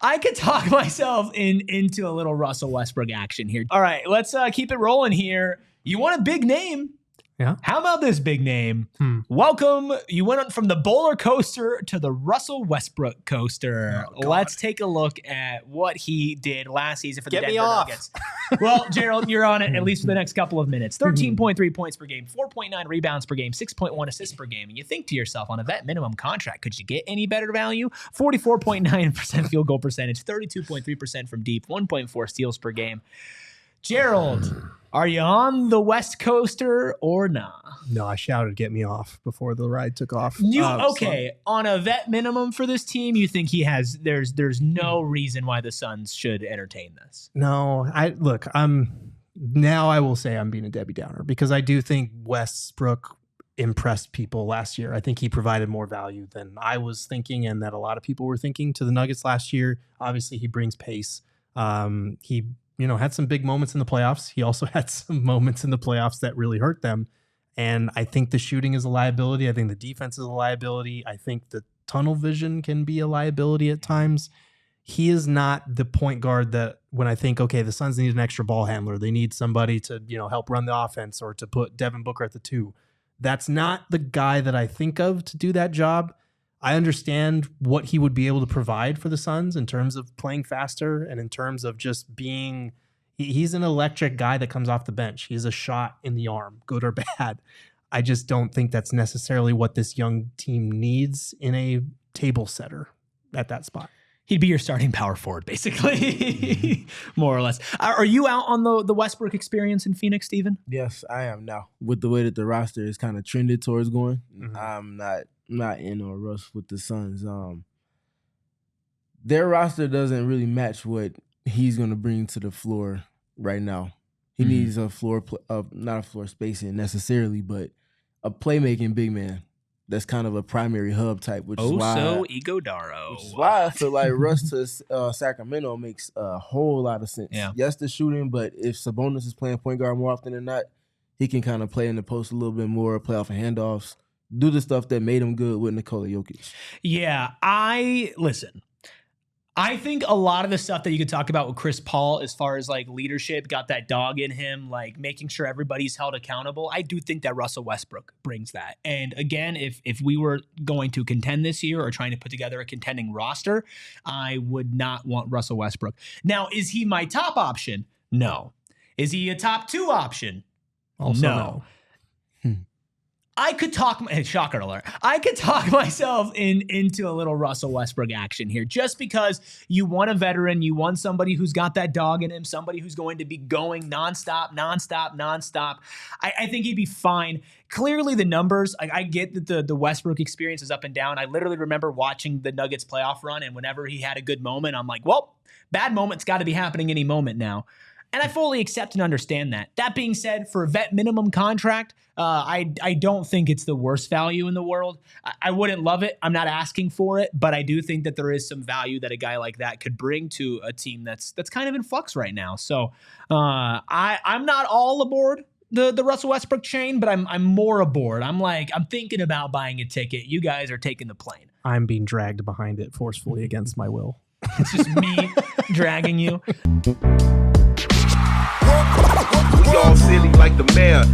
I could talk myself into a little Russell Westbrook action here. All right, let's keep it rolling here. You want a big name? Yeah. How about this big name? Welcome. You went from the bowler coaster to the Russell Westbrook coaster. Oh, let's take a look at what he did last season for the Denver me off. Nuggets. Well, Gerald, you're on it at least for the next couple of minutes. 13.3 points per game, 4.9 rebounds per game, 6.1 assists per game. And you think to yourself, on a vet minimum contract, could you get any better value? 44.9% field goal percentage, 32.3% from deep, 1.4 steals per game. Gerald, are you on the West Coaster or not? No, I shouted, "Get me off!" before the ride took off. On a vet minimum for this team, you think he has? There's no reason why the Suns should entertain this. No, I will say I'm being a Debbie Downer because I do think Westbrook impressed people last year. I think he provided more value than I was thinking and that a lot of people were thinking to the Nuggets last year. Obviously, he brings pace. He had some big moments in the playoffs. He also had some moments in the playoffs that really hurt them. And I think the shooting is a liability. I think the defense is a liability. I think the tunnel vision can be a liability at times. He is not the point guard that when I think, okay, the Suns need an extra ball handler, they need somebody to, help run the offense or to put Devin Booker at the 2. That's not the guy that I think of to do that job. I understand what he would be able to provide for the Suns in terms of playing faster and in terms of just being, he's an electric guy that comes off the bench. He's a shot in the arm, good or bad. I just don't think that's necessarily what this young team needs in a table setter at that spot. He'd be your starting power forward, basically, more or less. Are you out on the Westbrook experience in Phoenix, Steven? Yes, I am now. With the way that the roster is kind of trended towards going, I'm not in or rush with the Suns. Their roster doesn't really match what he's going to bring to the floor right now. He needs a floor, not a floor spacing necessarily, but a playmaking big man. That's kind of a primary hub type, which is why Igodaro. Which is why I feel like Russ to Sacramento makes a whole lot of sense. Yeah. Yes, the shooting, but if Sabonis is playing point guard more often than not, he can kind of play in the post a little bit more, play off of handoffs, do the stuff that made him good with Nikola Jokic. Yeah, I think a lot of the stuff that you could talk about with Chris Paul as far as like leadership, got that dog in him, like making sure everybody's held accountable. I do think that Russell Westbrook brings that. And again, if we were going to contend this year or trying to put together a contending roster, I would not want Russell Westbrook. Now, is he my top option? No. Is he a top 2 option? Also no. I could talk, shocker alert, I could talk myself into a little Russell Westbrook action here just because you want a veteran, you want somebody who's got that dog in him, somebody who's going to be going nonstop. I think he'd be fine. Clearly the numbers, I get that the Westbrook experience is up and down. I literally remember watching the Nuggets playoff run, and whenever he had a good moment, I'm like, well, bad moment's got to be happening any moment now. And I fully accept and understand that. That being said, for a vet minimum contract, I don't think it's the worst value in the world. I wouldn't love it. I'm not asking for it, but I do think that there is some value that a guy like that could bring to a team that's kind of in flux right now. So I'm not all aboard the Russell Westbrook chain, but I'm more aboard. I'm thinking about buying a ticket. You guys are taking the plane. I'm being dragged behind it forcefully against my will. It's just me dragging you. We all silly like the mayor.